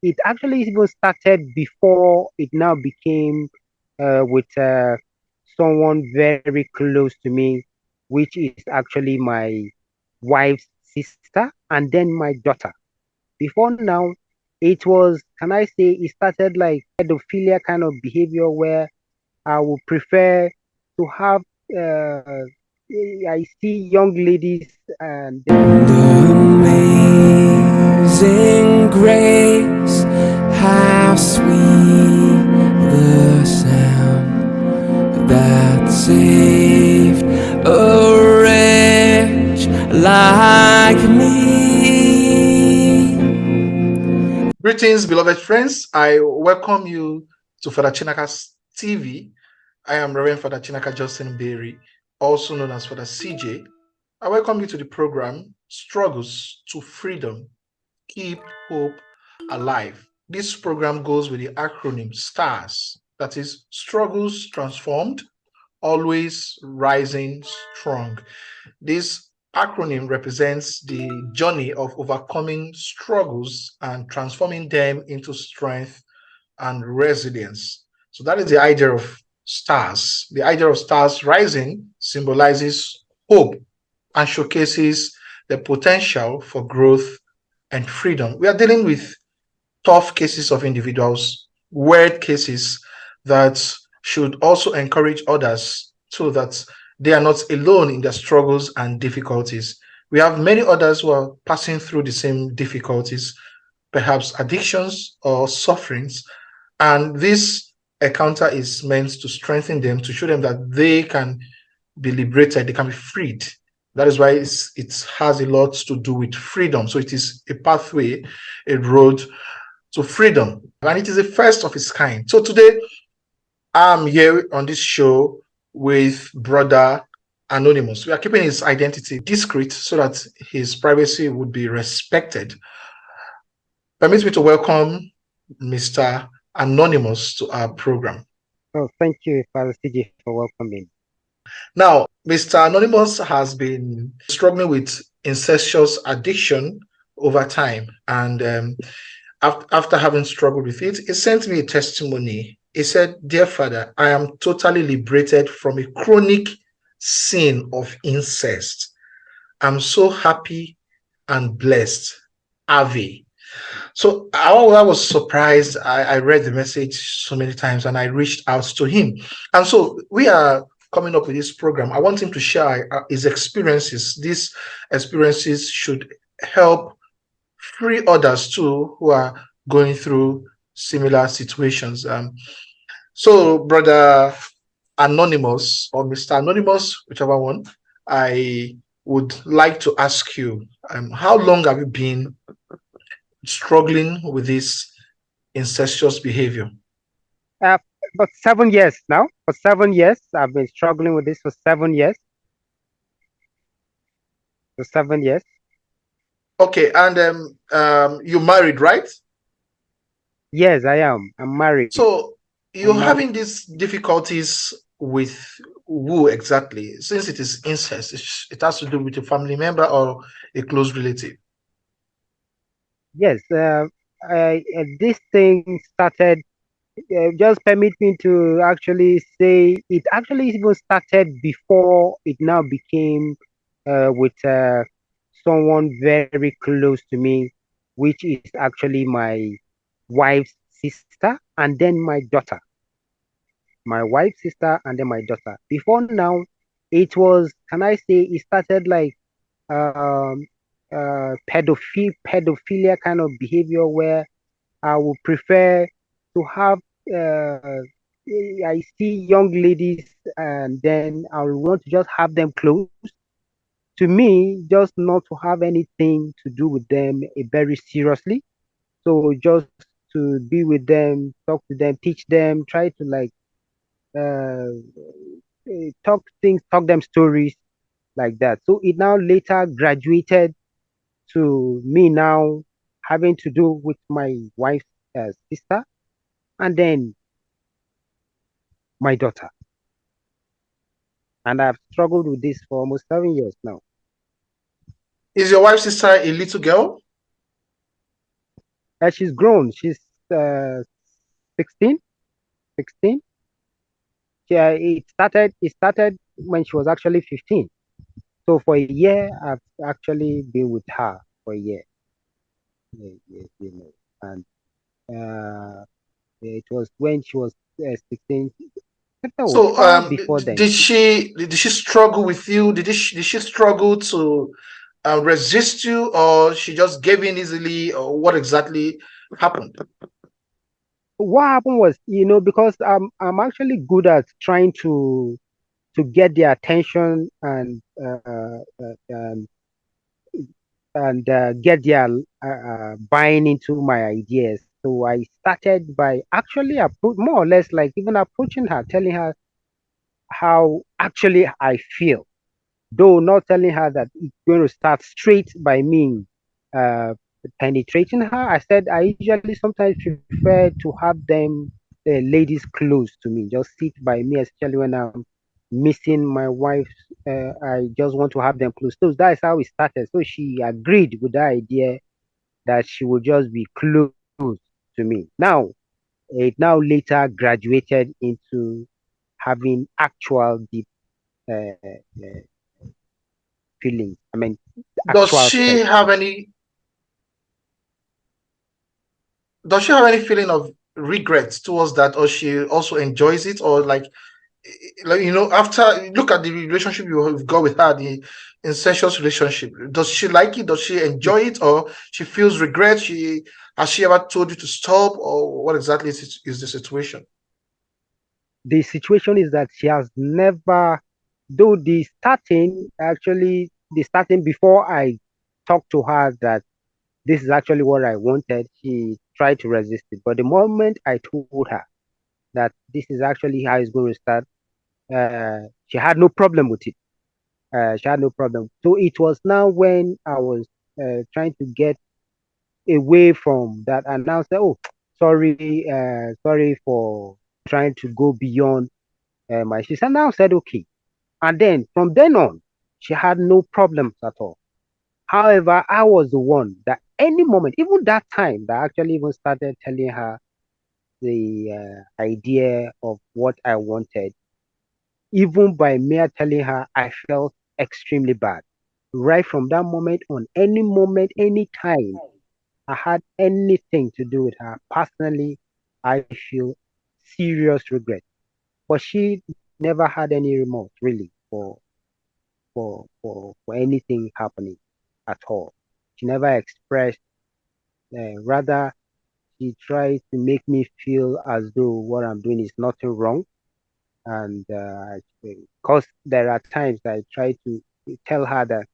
it actually even started before it now became with someone very close to me, which is actually my wife's sister and then my daughter. Before now, it was, can I say, it started like pedophilia kind of behavior where I would prefer to have, I see young ladies and Amazing grace, how sweet the sound that saved a wretch like me. Greetings, beloved friends. I welcome you to Father Chinaka's TV. I am Reverend Father Chinaka Justin Mbaeri, also known as Father CJ. I welcome you to the program Struggles to Freedom, Keep Hope Alive. This program goes with the acronym STARS, that is Struggles Transformed, Always Rising Strong. This acronym represents the journey of overcoming struggles and transforming them into strength and resilience. So that is the idea of stars. The idea of stars rising symbolizes hope and showcases the potential for growth and freedom. We are dealing with tough cases of individuals, weird cases that should also encourage others so that they are not alone in their struggles and difficulties. We have many others who are passing through the same difficulties, perhaps addictions or sufferings, and this encounter is meant to strengthen them, to show them that they can be liberated, they can be freed. That is why it has a lot to do with freedom. So it is a pathway, a road to freedom, and it is the first of its kind. So today I'm here on this show with Brother Anonymous. We are keeping his identity discreet so that his privacy would be respected. Permit me to welcome Mr. Anonymous to our program. oh, thank you, Father CJ, for welcoming. Now, Mr. Anonymous has been struggling with incestuous addiction over time, and after having struggled with it, he sent me a testimony. He said, "Dear Father, I am totally liberated from a chronic sin of incest. I'm so happy and blessed. Ave." So I was surprised. I read the message so many times and I reached out to him. And so we are coming up with this program. I want him to share his experiences. These experiences should help free others too who are going through similar situations. So, Brother Anonymous or Mr. Anonymous, whichever one, I would like to ask you, how long have you been struggling with this incestuous behavior? Uh, about 7 years now. For 7 years, I've been struggling with this for 7 years. For 7 years. Okay, and you married, right? Yes, I am. I'm married. So I'm you're married. having these difficulties with who exactly? Since it is incest, it has to do with a family member or a close relative. Yes, this thing started. Just permit me to actually say it actually even started before it now became with someone very close to me, which is actually my wife's sister and then my daughter. My wife's sister and then my daughter. Before now, it was, can I say, it started like um, pedophilia kind of behavior where I would prefer to have, I see young ladies and then I will want to just have them close to me, just not to have anything to do with them very seriously. So just to be with them, talk to them, teach them, try to like uh, talk them stories like that. So it now later graduated to me now having to do with my wife's sister and then my daughter. And I've struggled with this for almost 7 years now. Is your wife's sister a little girl? She's grown. She's uh, 16. 16. It started when she was actually 15. So for a year, I've actually been with her for a year. Yeah, yeah, and it was when she was 16. No, So, far before then. did she struggle with you? Did she struggle to resist you, or she just gave in easily, or what exactly happened? What happened was, because I'm actually good at trying to get their attention and get their buying into my ideas. So I started by actually more or less like even approaching her, telling her how actually I feel, though not telling her that it's going to start straight by me uh, penetrating her. I said I usually sometimes prefer to have them, ladies, close to me, just sit by me, especially when I'm missing my wife. I just want to have them close. So that's how it started. So she agreed with the idea that she would just be close to me. Now, it now later graduated into having actual deep feelings. I mean, Does actual she sex, have actually. any? Does she have any feeling of regret towards that, or she also enjoys it, or like after look at the relationship you've got with her, the incestuous relationship, does she like it, does she Yes. enjoy it, or she feels regret? She Has she ever told you to stop, or what exactly is the situation? The situation is that she has never, though the starting before I talked to her that this is actually what I wanted, she tried to resist it. But the moment I told her that this is actually how it's going to start, she had no problem with it. She had no problem. So it was now when I was trying to get away from that and now say, oh, sorry for trying to go beyond my sister. Now said okay. And then from then on, she had no problems at all. However, I was the one that any moment, even that time, that actually even started telling her the idea of what I wanted. Even by mere telling her, I felt extremely bad. Right from that moment, any time I had anything to do with her, personally, I feel serious regret. But she never had any remorse, really, for anything happening at all. She never expressed, rather, she tried to make me feel as though what I'm doing is nothing wrong. And because there are times I try to tell her that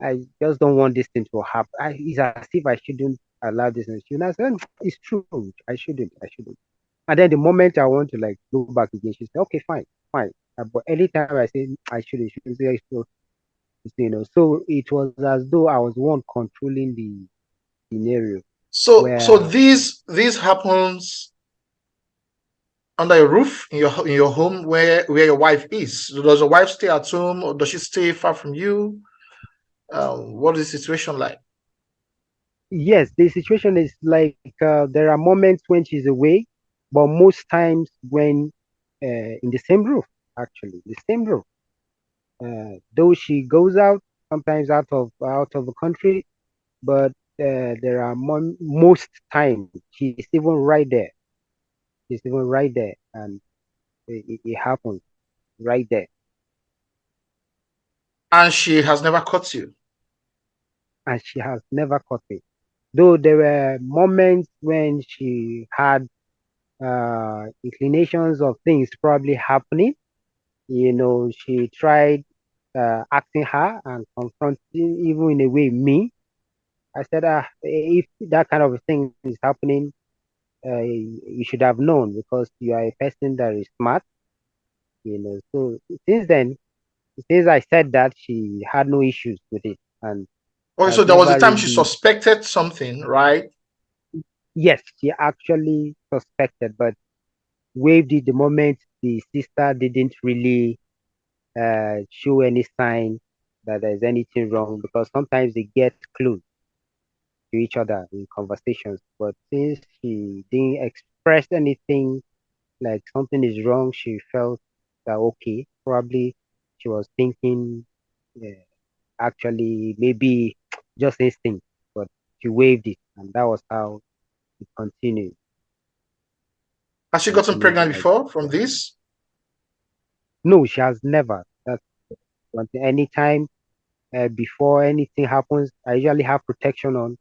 I just don't want this thing to happen. It's as if I shouldn't allow this. And she said, it's true. I shouldn't. And then the moment I want to like go back again, she said, okay, fine, fine. But anytime I say I shouldn't, she say, so, so it was as though I was one controlling the scenario So where, this happens under your roof, in your home, where your wife is. Does your wife stay at home, or does she stay far from you? What is the situation like? yes, the situation is like there are moments when she's away, but most times when in the same roof, actually, the same roof. Though she goes out sometimes out of the country, but there are most times she's even right there. She's even right there, and it happens right there. And she has never caught you. And she has never caught me. Though there were moments when she had inclinations of things probably happening. She tried asking her and confronting, even in a way, me. I said, if that kind of thing is happening, you should have known because you are a person that is smart. So since then, since I said that, she had no issues with it and Okay, has so there was a never time she really. suspected something, right? Yes, she actually suspected, but waived it the moment the sister didn't really show any sign that there's anything wrong because sometimes they get close, to each other in conversations. But since she didn't express anything like something is wrong, she felt that okay, probably she was thinking actually maybe just instinct, but she waived it, and that was how it continued. Has she gotten Continued pregnant like before from this? no, she has never. That's one thing. Anytime before anything happens, I usually have protection on.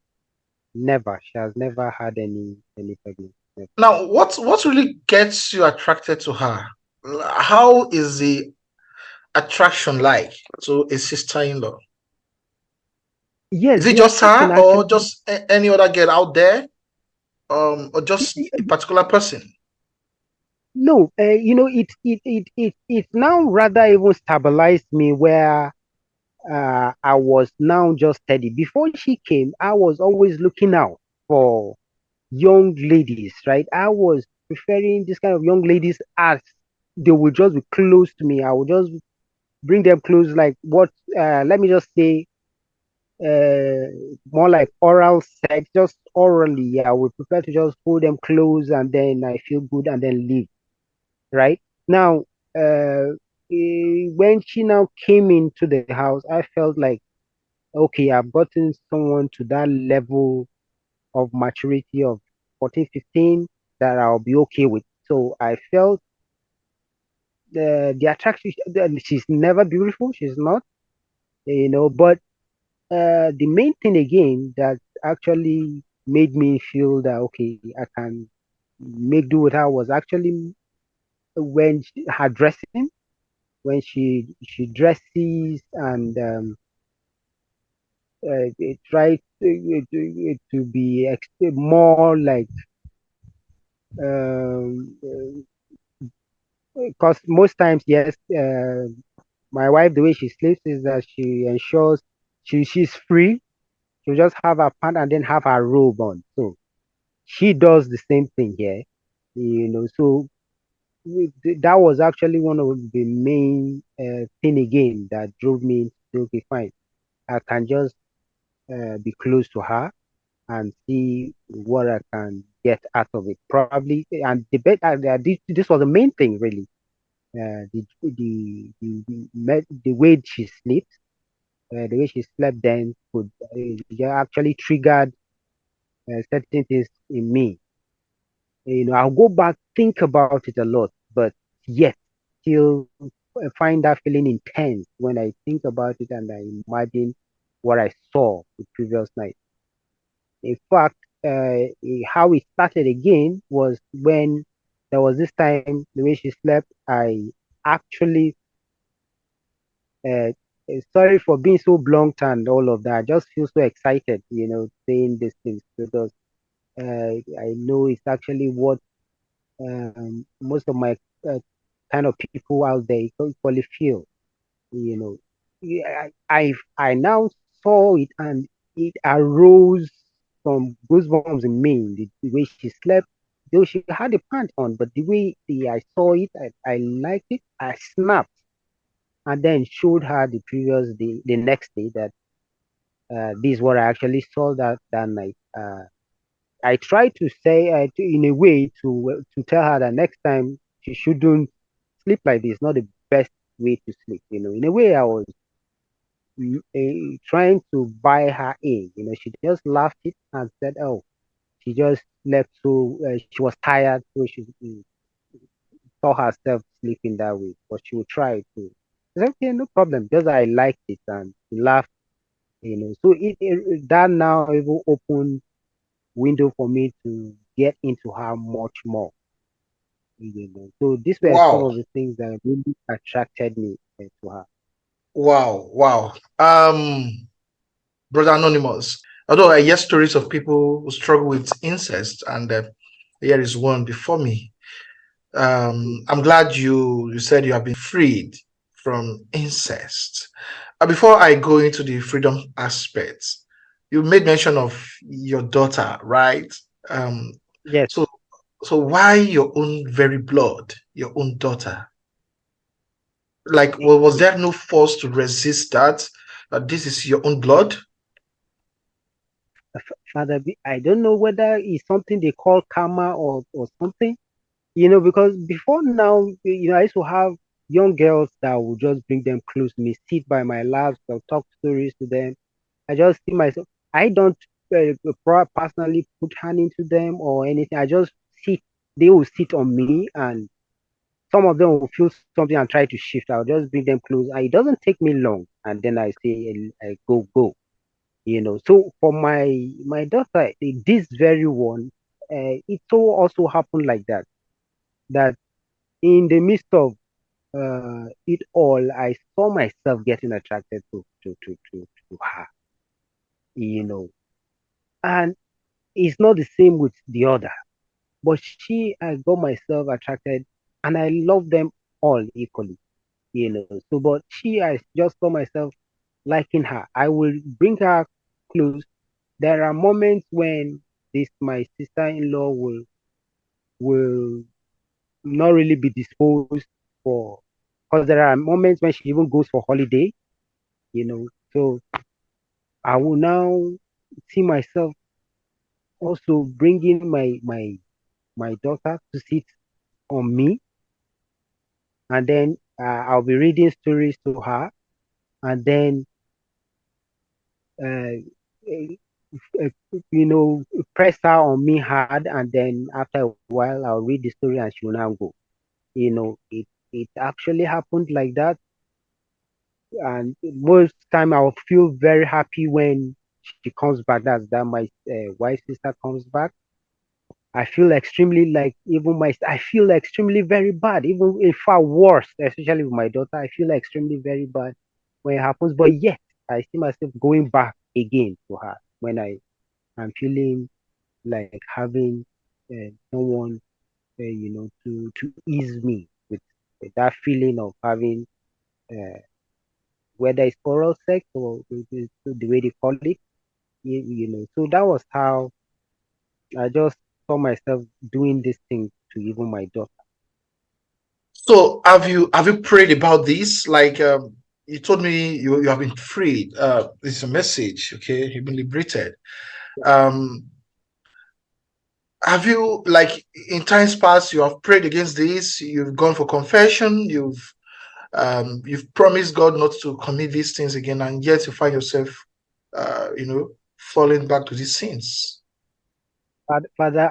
Never. She has never had any pregnancy. Never. Now, what really gets you attracted to her? How is the attraction like to a sister-in-law? Yes, Is it the just attraction her, or actually. just any other girl out there, or just a particular person? No, it now rather even stabilized me where I was now just steady. Before she came, I was always looking out for young ladies, right? I was preferring this kind of young ladies as they would just be close to me. I would just bring them close, like what? Let me just say, uh, more like oral sex, just orally. I would prefer to just hold them close and then I feel good and then leave. Right now, when she now came into the house, I felt like okay, I've gotten someone to that level of maturity of 14, 15 that I'll be okay with. So I felt the attraction. She's never beautiful. She's not, but the main thing again that actually made me feel that okay, I can make do with her was actually her dressing, when she dresses and it tries to be more like because most times yes, my wife, the way she sleeps is that she ensures she's free. She'll just have her pant and then have her robe on. So she does the same thing here, So that was actually one of the main thing again that drove me to okay, fine. I can just be close to her and see what I can get out of it. Probably, and this was the main thing really. The way she sleeps, the way she slept then could actually triggered certain things in me. I'll go back, think about it a lot, but yet still find that feeling intense when I think about it and I imagine what I saw the previous night. In fact, how it started again was when there was this time the way she slept. I actually, sorry for being so blunt and all of that. I just feel so excited, saying these things because I know it's actually what most of my uh, kind of people out there equally feel. You know, Yeah, I now saw it and it arose some goosebumps in me. The way she slept, though she had a pant on, but the way I saw it, I liked it. I snapped and then showed her the previous day, the next day, that this is what I actually saw that night. I tried to say in a way to tell her that next time she shouldn't sleep like this. Not the best way to sleep. In a way, I was trying to buy her in. She just laughed it and said, "Oh, she just slept so she was tired, so she saw herself sleeping that way, but she would try to." I said, "Okay, no problem." Just I liked it and she laughed. So that now even opened window for me to get into her much more. So these were some Wow, of the things that really attracted me to her. wow, wow. Brother Anonymous. Although I hear stories of people who struggle with incest, and here is one before me. I'm glad you said you have been freed from incest. Before I go into the freedom aspects, you made mention of your daughter, right? Um, Yes. so so why your own very blood, your own daughter? Like, well, was there no force to resist that? That this is your own blood? Father, I don't know whether it's something they call karma or something, because before now, I used to have young girls that would just bring them close to me, sit by my laps, I'll talk stories to them. I just see myself. I don't personally put hand into them or anything. I just sit. They will sit on me, and some of them will feel something and try to shift. I'll just bring them close. And it doesn't take me long, and then I say, go, go. So for my daughter, this very one, it so also happened like that. That in the midst of it all, I saw myself getting attracted to her. You know, and it's not the same with the other. But I got myself attracted, and I love them all equally. So, but I just saw myself liking her. I will bring her close. There are moments when this my sister-in-law will not really be disposed for, because there are moments when she even goes for holiday. So I will now see myself also bringing my daughter to sit on me, and then I'll be reading stories to her, and then uh, uh, press her on me hard, and then after a while, I'll read the story, and she will now go. It actually happened like that, and most time I'll feel very happy when she comes back. That my wife's sister comes back. I feel extremely like I feel extremely very bad, even if far worse, especially with my daughter. I feel extremely very bad when it happens, but yet I see myself going back again to her when I'm feeling like having someone, to ease me with that feeling of having, uh, whether it's oral sex or the way they call it, So that was how I just saw myself doing this thing to even my daughter. So have you prayed about this? Like you told me you have been freed. This is a message, okay? You've been liberated. Um, have you, like, in times past you have prayed against this? You've gone for confession. You've promised God not to commit these things again, and yet you find yourself, falling back to these sins. Father,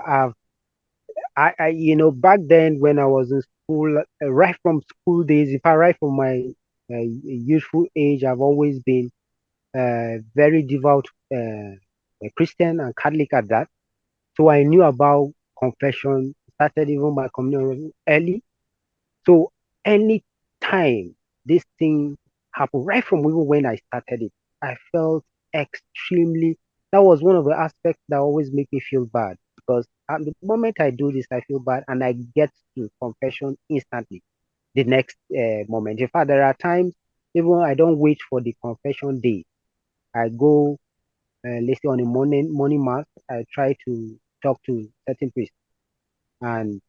back then when I was in school, right from school days, if I right from my youthful age, I've always been very devout Christian and Catholic at that. So I knew about confession, started even my communion early. So any time this thing happened, right from even when I started it, I felt extremely. That was one of the aspects that always make me feel bad, because at the moment I do this, I feel bad, and I get to confession instantly the next moment. In fact, there are times even I don't wait for the confession day. I go, let's say on a morning mass, I try to talk to certain priests, and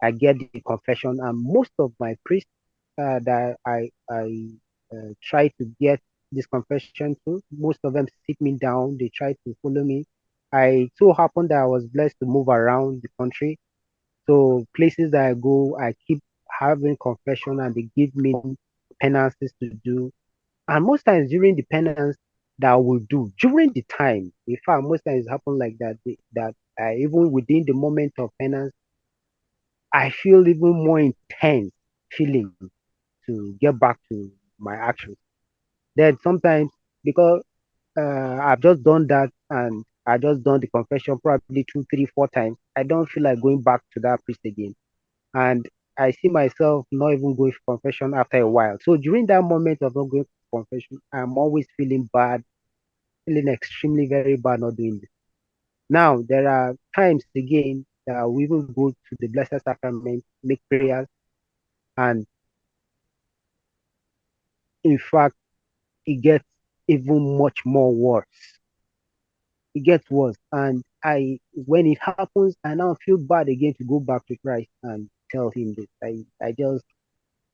I get the confession. And most of my priests that I try to get this confession to, most of them sit me down. They try to follow me. I so happened that I was blessed to move around the country. So places that I go, I keep having confession, and they give me penances to do. And most times during the penance that I will do during the time, in fact, most times it happen like that. That even within the moment of penance, I feel even more intense feeling to get back to my actions. Then sometimes, because I've just done that, and I just done the confession probably 2, 3, 4 times, I don't feel like going back to that priest again. And I see myself not even going for confession after a while. So during that moment of not going for confession, I'm always feeling bad, feeling extremely very bad not doing this. Now, there are times again that we even go to the Blessed Sacrament, make prayers, and in fact, it gets even much more worse. It gets worse. And when it happens, I now feel bad again to go back to Christ and tell him this. I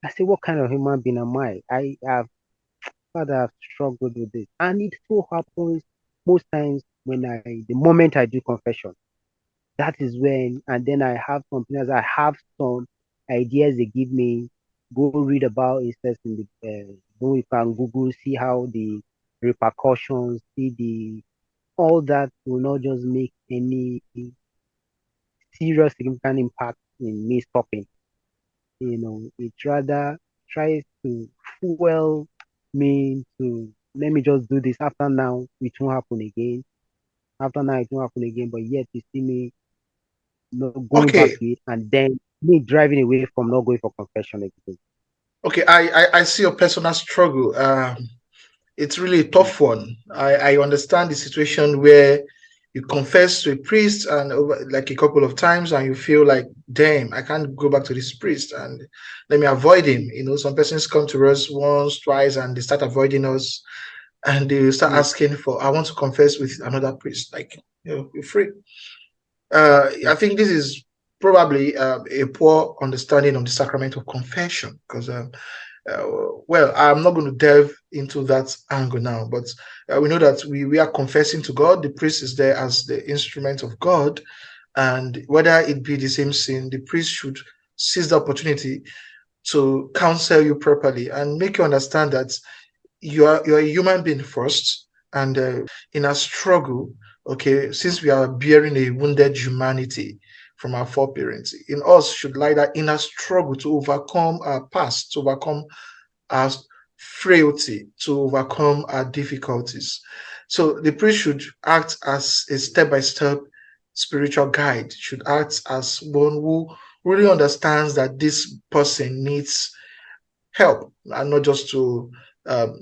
say, what kind of human being am I? I have, Father, I've struggled with this. And it so happens most times the moment I do confession, that is when, and then I have something else. I have some ideas they give me. Go read about incest in the. Go, you can Google, see how the repercussions, see the all that will not just make any serious significant impact in me stopping. It rather tries to fuel me to let me just do this. After now, it won't happen again. After now, it won't happen again. But yet, you see me not going back Okay, to it, and then me driving away from not going for confession again. okay. I see your personal struggle. It's really a tough one. I understand the situation where you confess to a priest and like a couple of times, and you feel like, damn, I can't go back to this priest and let me avoid him. Some persons come to us once, twice, and they start avoiding us, and they start Yes, asking for, I want to confess with another priest. Like, you're free. I yes, think this is probably a poor understanding of the sacrament of confession because well, I'm not going to delve into that angle now, but we know that we are confessing to God. The priest is there as the instrument of God, and whether it be the same sin, the priest should seize the opportunity to counsel you properly and make you understand that you're a human being first, and in a struggle, okay, since we are bearing a wounded humanity from our foreparents, in us should lie that inner struggle to overcome our past, to overcome our frailty, to overcome our difficulties. So the priest should act as a step-by-step spiritual guide, should act as one who really understands that this person needs help and not just to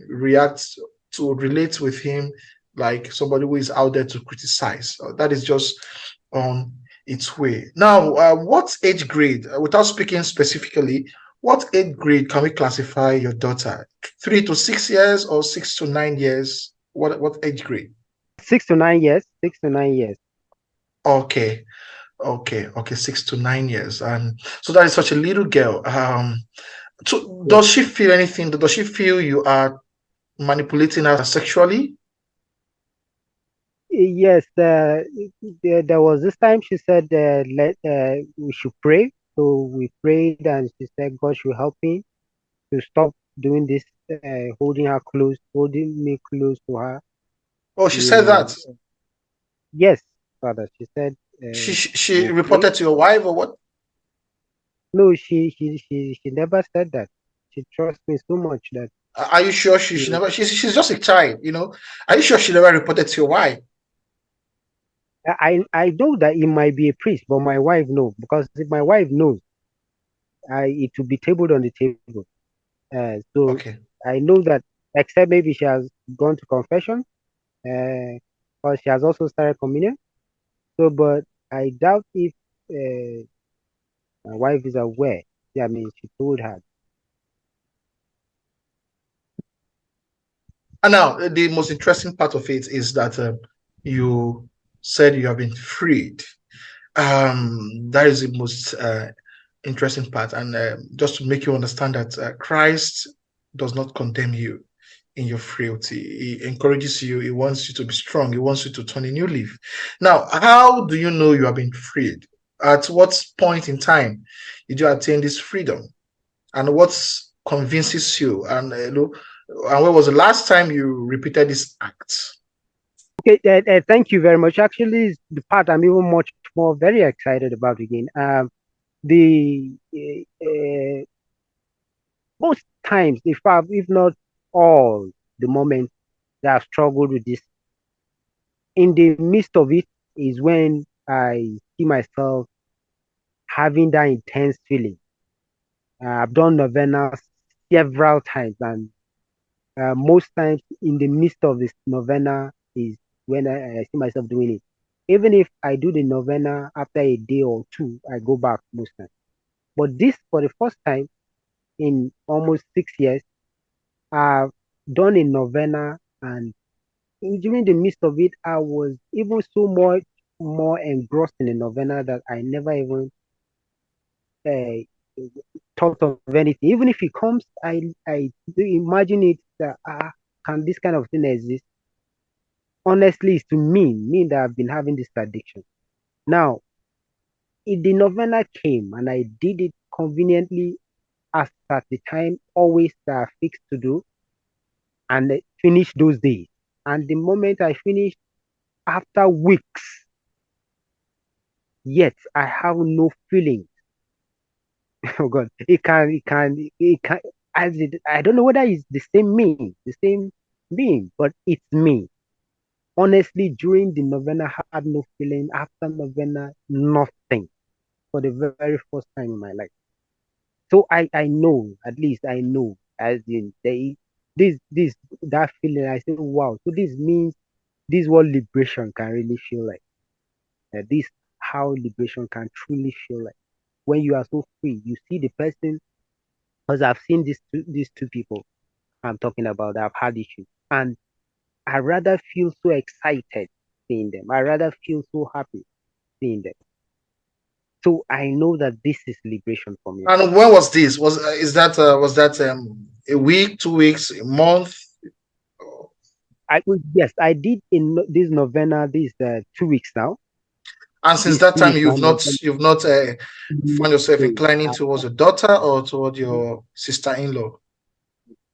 react, to relate with him like somebody who is out there to criticize. That is just on its way. Now, what age grade, without speaking specifically, what age grade can we classify your daughter? 3 to 6 years or 6 to 9 years? What age grade? 6 to 9 years. 6 to 9 years. Okay, okay, 6 to 9 years, and so that is such a little girl. So Yes, does she feel anything? Does she feel you are manipulating her sexually? yes. There was this time she said, we should pray. So we prayed, and she said God should help me to stop doing this, holding me close to her. Oh, she You said know, that. yes, Father. She said, She we'll pray. reported to your wife or what? No, she never said that. She trusts me so much that Are you sure she she, never? She's just a child. Are you sure she never reported to your wife? I know that it might be a priest, but my wife knows, because if my wife knows, it will be tabled on the table. So Okay. I know that, except maybe she has gone to confession, uh, or she has also started communion. So, but I doubt if uh, my wife is aware. Yeah, I mean, she told her. And now the most interesting part of it is that you said you have been freed. That is the most interesting part, and just to make you understand that Christ does not condemn you in your frailty. He encourages you. He wants you to be strong. He wants you to turn a new leaf. Now, how do you know you have been freed? At what point in time did you attain this freedom? And what convinces you? And when was the last time you repeated this act? Okay, thank you very much. Actually, it's the part I'm even much more very excited about again. The Most times, if not all the moments that I've struggled with this, in the midst of it is when I see myself having that intense feeling. I've done novenas several times, and most times in the midst of this novena is when I see myself doing it. Even if I do the novena after a day or two, I go back most times. But this, for the first time in almost 6 years, I've done a novena, and during the midst of it, I was even so much more engrossed in the novena that I never even uh, thought of anything. Even if it comes, I do imagine it that can this kind of thing exist? honestly, it's to me that I've been having this addiction. Now, if the novena came and I did it conveniently as at the time always that I fixed to do and finish those days. And the moment I finished, after weeks, yet I have no feeling. Oh God, it can. I don't know whether it's the same me, the same being, but it's me. Honestly, during the novena, I had no feeling. After novena, nothing for the very first time in my life. So I know, at least I know, as in this that feeling. I say, wow. So this means this is what liberation can really feel like. This how liberation can truly feel like when you are so free. You see the person, because I've seen these two people I'm talking about that have had issues, and I rather feel so excited seeing them. I rather feel so happy seeing them. So I know that this is liberation for me. And when was this? Was that a week, 2 weeks, a month? Yes, I did in this novena. This 2 weeks now. And since This that two time, weeks now. you've not found yourself Nothing. inclining towards your daughter or toward your sister-in-law.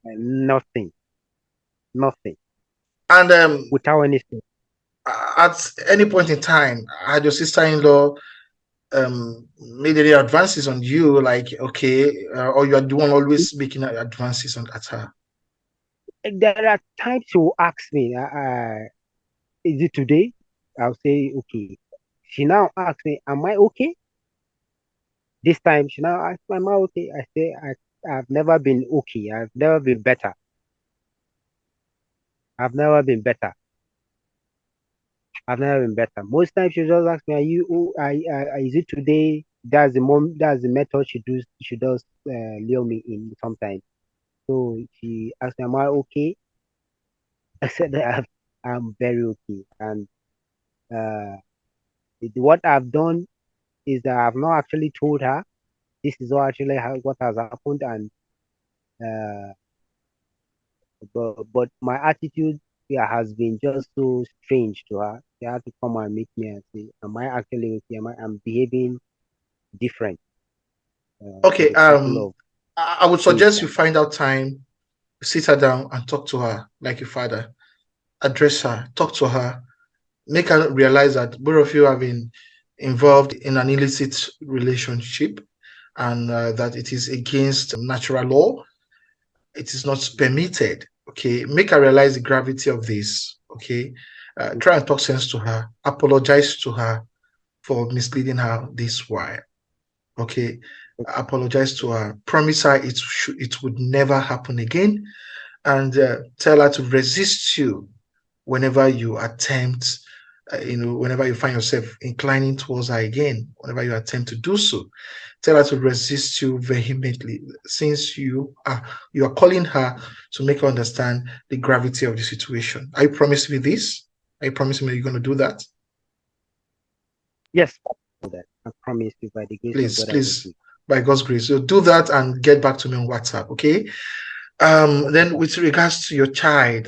Nothing. Nothing. And Without anything. at any point in time, had your sister-in-law made any advances on you? Like, okay, or you are the one always making advances at her? There are times she will ask me, "Is it today?" I'll say, "Okay." She now asks me, "Am I okay?" This time she now asks, "Am I okay?" I say, I've never been okay. I've never been better. I've never been better. I've never been better. Most times she just asks me, "Are you? Is it today?" That's the mom. That's the method she does. She does lure me in sometimes. So she asked me, "Am I okay?" I said that I'm very okay. And uh, what I've done is that I've not actually told her this is what has happened, and uh, but my attitude, yeah, has been just so strange to her. She had to come and meet me and say, "Am I actually okay? I'm behaving different for Okay, the couple of I would days suggest you now." find out time, sit her down and talk to her like your father. Address her, talk to her, make her realize that both of you have been involved in an illicit relationship, and that it is against natural law. It is not permitted. Okay, make her realize the gravity of this. Okay, try and talk sense to her, apologize to her for misleading her this while. Okay, apologize to her, promise her it would never happen again, and tell her to resist you whenever you attempt, whenever you find yourself inclining towards her again, whenever you attempt to do so. Tell her to resist you vehemently, since you are calling her to make her understand the gravity of the situation. Are you promising me this? Are you promising me you're going to do that? Yes, that I promise you by the grace of Please, God I will please, do. by God's grace. So do that and get back to me on WhatsApp, okay? Then with regards to your child,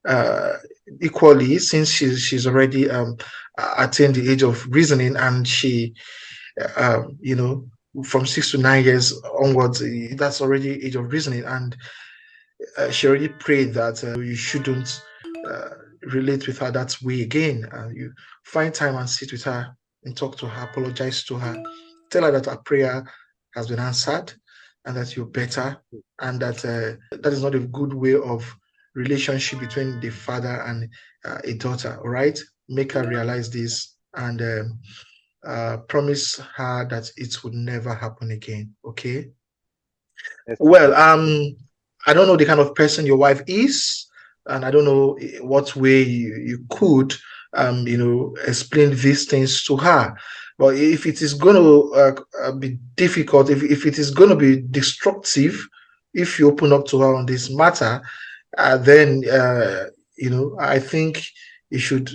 uh, equally, since she's already attained the age of reasoning, and she, you know, from 6 to 9 years onwards, that's already age of reasoning, and she already prayed that you shouldn't uh, relate with her that way again. You find time and sit with her and talk to her, apologize to her, tell her that her prayer has been answered and that you're better, and that that is not a good way of relationship between the father and a daughter. All right, make her realize this, and promise her that it would never happen again. Okay. Yes, Well, I don't know the kind of person your wife is, and I don't know what way you could, explain these things to her. But if it is going to be difficult, if it is going to be destructive, if you open up to her on this matter, then I think you should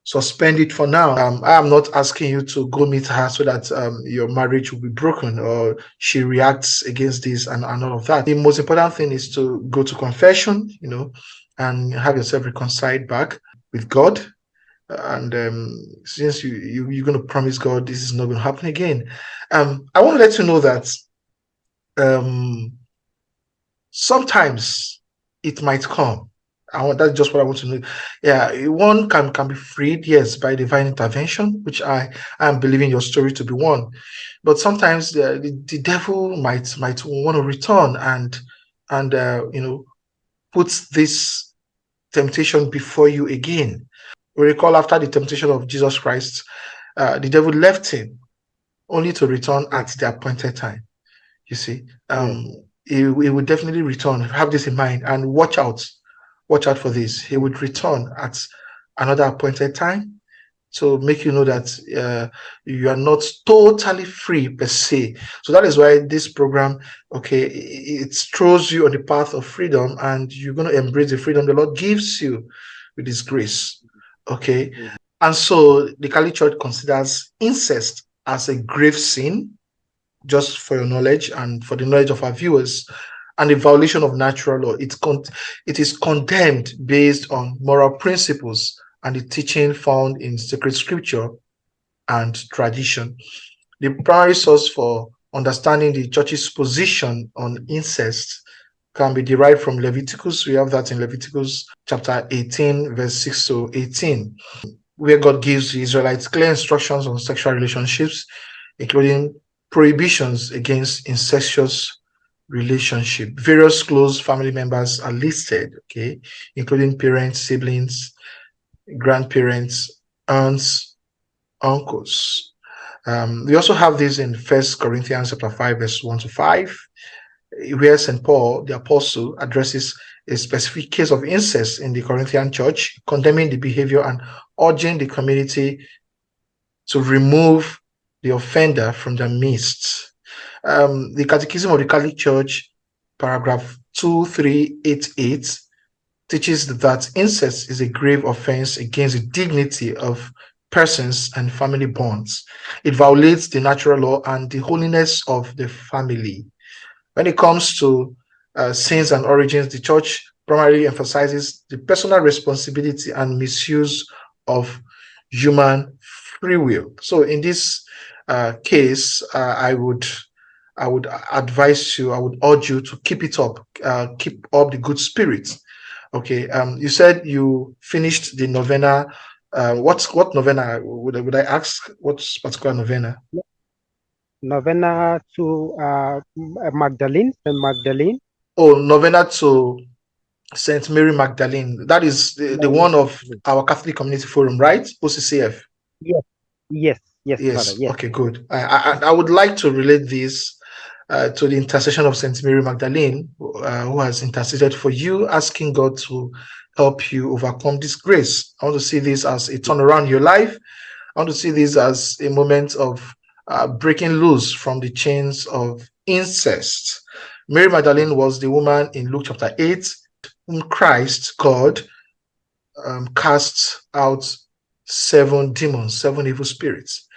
suspend it for now. I am not asking you to go meet her so that your marriage will be broken or she reacts against this and all of that. The most important thing is to go to confession, and have yourself reconciled back with God. And since you're going to promise God this is not going to happen again, I want to let you know that sometimes it might come. That's just what I want to know. Yeah, one can be freed, yes, by divine intervention, which I am believing your story to be one. But sometimes the devil might want to return and put this temptation before you again. We recall after the temptation of Jesus Christ, the devil left him only to return at the appointed time. You see, he would definitely return. Have this in mind and watch out for this. He would return at another appointed time to make you know that you are not totally free per se. So that is why this program, okay, it throws you on the path of freedom, and you're going to embrace the freedom the Lord gives you with His grace. Okay, and so the Catholic Church considers incest as a grave sin, just for your knowledge and for the knowledge of our viewers, and a violation of natural law. It is condemned based on moral principles and the teaching found in sacred scripture and tradition. The primary source for understanding the church's position on incest can be derived from Leviticus. We have that in Leviticus chapter 18, verse 6 to 18, where God gives the Israelites clear instructions on sexual relationships, including prohibitions against incestuous relationship. Various close family members are listed, okay, including parents, siblings, grandparents, aunts, uncles. We also have this in 1 Corinthians chapter 5, verse 1 to 5, where St. Paul, the apostle, addresses a specific case of incest in the Corinthian church, condemning the behavior and urging the community to remove the offender from their midst. The Catechism of the Catholic Church, paragraph 2388, teaches that incest is a grave offense against the dignity of persons and family bonds. It violates the natural law and the holiness of the family. When it comes to sins and origins, the Church primarily emphasizes the personal responsibility and misuse of human free will. So in this case, I would advise you, I would urge you to keep it up, keep up the good spirit. Okay. You said you finished the novena. What novena would I ask? What particular novena? Novena to Magdalene, Saint Magdalene. Oh, novena to Saint Mary Magdalene. That is the one of our Catholic Community Forum, right? OCCF. Yes, Yes. Father. Yes. Okay, good. I would like to relate this to the intercession of Saint Mary Magdalene, who has interceded for you, asking God to help you overcome this grace. I want to see this as a turnaround in your life. I want to see this as a moment of breaking loose from the chains of incest. Mary Magdalene was the woman in Luke chapter 8 whom Christ, God, cast out 7 demons, 7 evil spirits.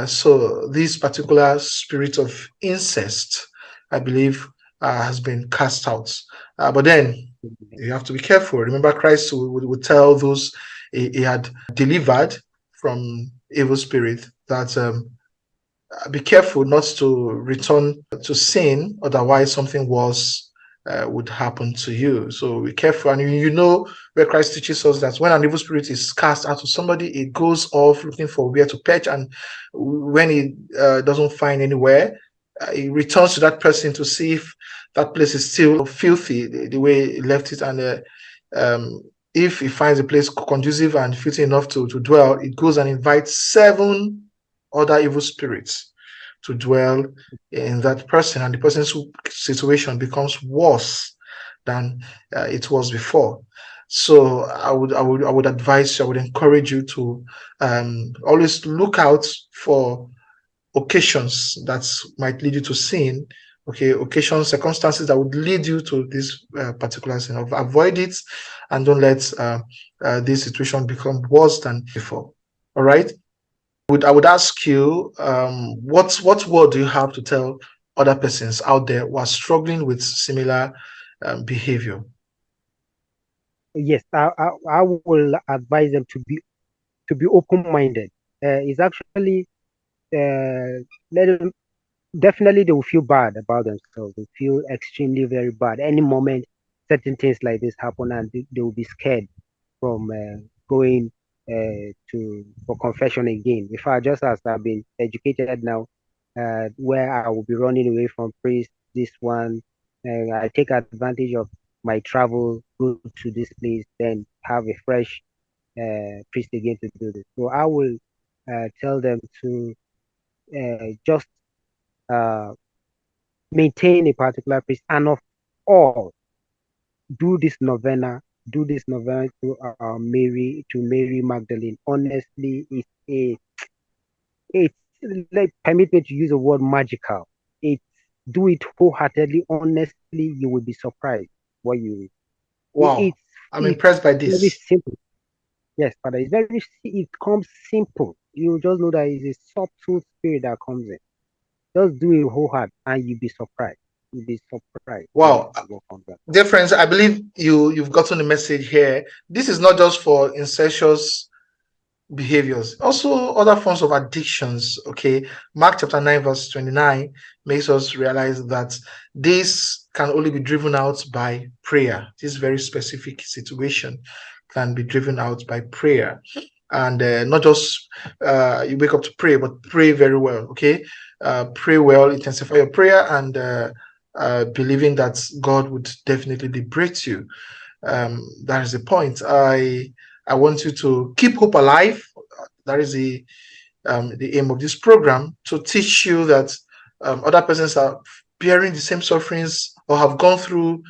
So this particular spirit of incest, I believe, has been cast out. But then you have to be careful. Remember, Christ would tell those he had delivered from evil spirit that be careful not to return to sin, otherwise something worse would happen to you. So be careful. And you know where Christ teaches us that when an evil spirit is cast out of somebody, it goes off looking for where to perch, and when it doesn't find anywhere, it returns to that person to see if that place is still filthy the way it left it, and if it finds a place conducive and filthy enough to dwell, it goes and invites 7 other evil spirits to dwell in that person, and the person's situation becomes worse than it was before. So I would advise you, I would encourage you to always look out for occasions that might lead you to sin. Okay, occasions, circumstances that would lead you to this particular sin. Avoid it, and don't let this situation become worse than before. All right. I would ask you, what word do you have to tell other persons out there who are struggling with similar behavior? yes, I will advise them to be open-minded. It's actually let them, definitely they will feel bad about themselves. They feel extremely very bad. Any moment certain things like this happen, and they will be scared from going to for confession again. If I just as I've been educated now, where I will be running away from priest, this one, I take advantage of my travel, go to this place, then have a fresh priest again to do this. So I will tell them to just uh, maintain a particular priest, and of all, do this novena, to Mary Magdalene. Honestly, it's like, permit me to use the word magical. It's Do it wholeheartedly. Honestly, you will be surprised what you. Wow, I'm It's impressed by very this. simple. Yes, Father. It comes simple. You just know that it's a subtle spirit that comes in. Just do it wholehearted, and you'll be surprised. You'll be surprised Wow. what comes out. Dear friends, I believe you've gotten the message here. This is not just for incestuous behaviors, also other forms of addictions. Okay, Mark chapter 9 verse 29 makes us realize that this can only be driven out by prayer. This very specific situation can be driven out by prayer, and not just you wake up to pray, but pray very well. Okay, pray well, intensify your prayer, and believing that God would definitely liberate you. That is the point. I want you to keep hope alive. That is the aim of this program, to teach you that other persons are bearing the same sufferings or have gone through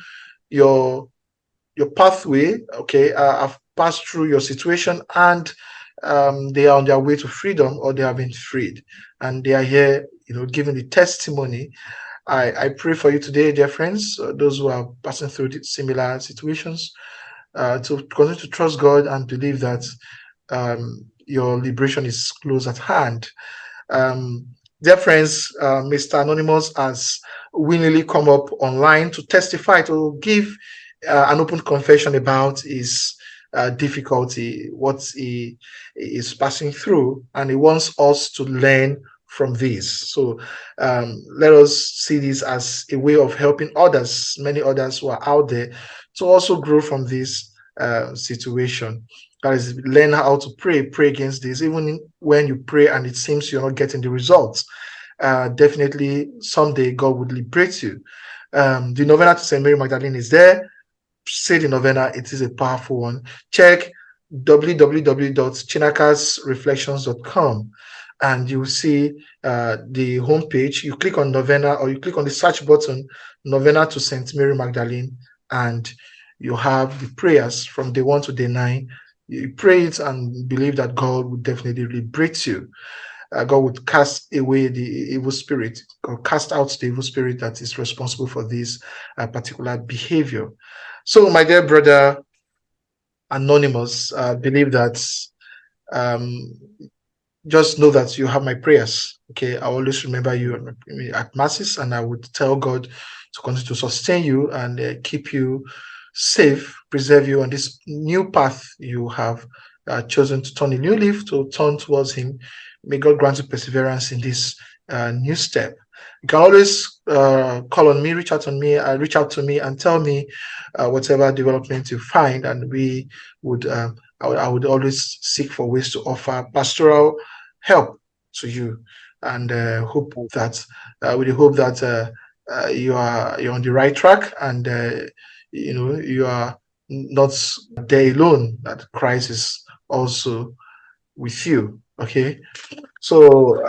your your pathway. Okay, have passed through your situation, and they are on their way to freedom, or they have been freed, and they are here, giving the testimony. I pray for you today, dear friends, those who are passing through similar situations, to continue to trust God and believe that your liberation is close at hand. Um, Dear friends, Mr. Anonymous has willingly come up online to testify, to give an open confession about his difficulty, what he is passing through, and he wants us to learn from this. So let us see this as a way of helping others, many others who are out there, to also grow from this situation. That is, learn how to pray against this, even when you pray and it seems you're not getting the results. Definitely someday God would liberate you. The novena to St. Mary Magdalene is there. Say the novena, it is a powerful one. Check www.chinakasreflections.com, and you will see the homepage. You click on novena, or you click on the search button, novena to St. Mary Magdalene, and you have the prayers from day 1 to day 9. You pray it and believe that God will definitely liberate you. God would cast away the evil spirit, or cast out the evil spirit that is responsible for this particular behavior. So, my dear brother Anonymous, believe that, um, just know that you have my prayers. Okay, I always remember you at masses, and I would tell God to continue to sustain you and keep you safe, preserve you on this new path you have chosen to turn a new leaf, to turn towards Him. May God grant you perseverance in this new step. You can always call on me, reach out to me, and tell me whatever development you find, and we would. I would always seek for ways to offer pastoral help to you, and hope that with the hope that you're on the right track, and you are not there alone, that Christ is also with you. Okay, so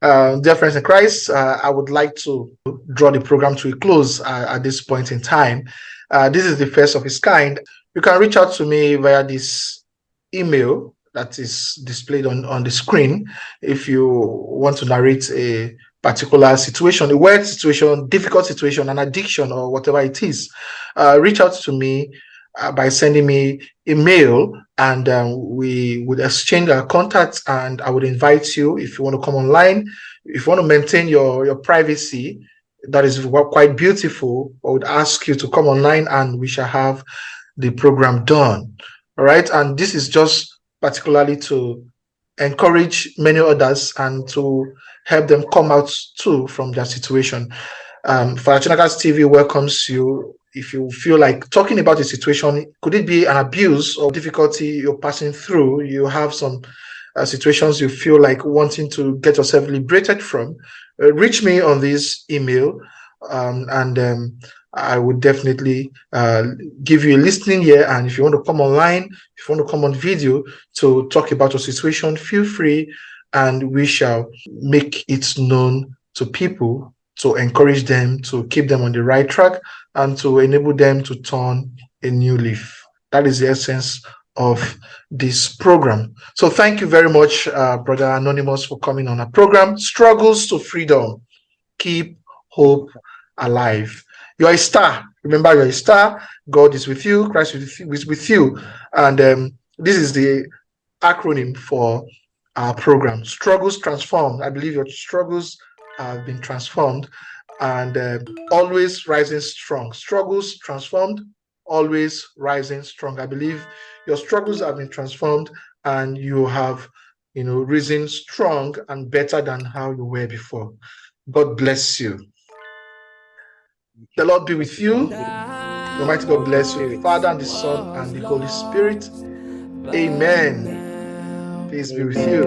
dear friends in Christ, I would like to draw the program to a close at this point in time. This is the first of its kind. You can reach out to me via this email that is displayed on the screen if you want to narrate a particular situation, a weird situation, difficult situation, an addiction, or whatever it is. Reach out to me by sending me a mail, and we would exchange our contacts, and I would invite you, if you want to come online, if you want to maintain your privacy. That is quite beautiful. I would ask you to come online, and we shall have the program done. All right. And this is just particularly to encourage many others and to help them come out too from their situation. Father Chinaka's TV welcomes you. If you feel like talking about a situation, could it be an abuse or difficulty you're passing through? You have some situations you feel like wanting to get yourself liberated from, reach me on this email, and I would definitely give you a listening here. And if you want to come online, if you want to come on video to talk about your situation, feel free, and we shall make it known to people to encourage them, to keep them on the right track, and to enable them to turn a new leaf. That is the essence of this program. So thank you very much, Brother Anonymous, for coming on our program. Struggles to Freedom. Keep hope alive. You're a star. Remember, you're a star. God is with you. Christ is with you. And this is the acronym for our program. Struggles transformed. I believe your struggles have been transformed, and always rising strong. Struggles transformed, always rising strong. I believe your struggles have been transformed, and you have, risen strong and better than how you were before. God bless you. The Lord be with you. The Almighty God bless you, the Father and the Son and the Holy Spirit. Amen. Peace be with you.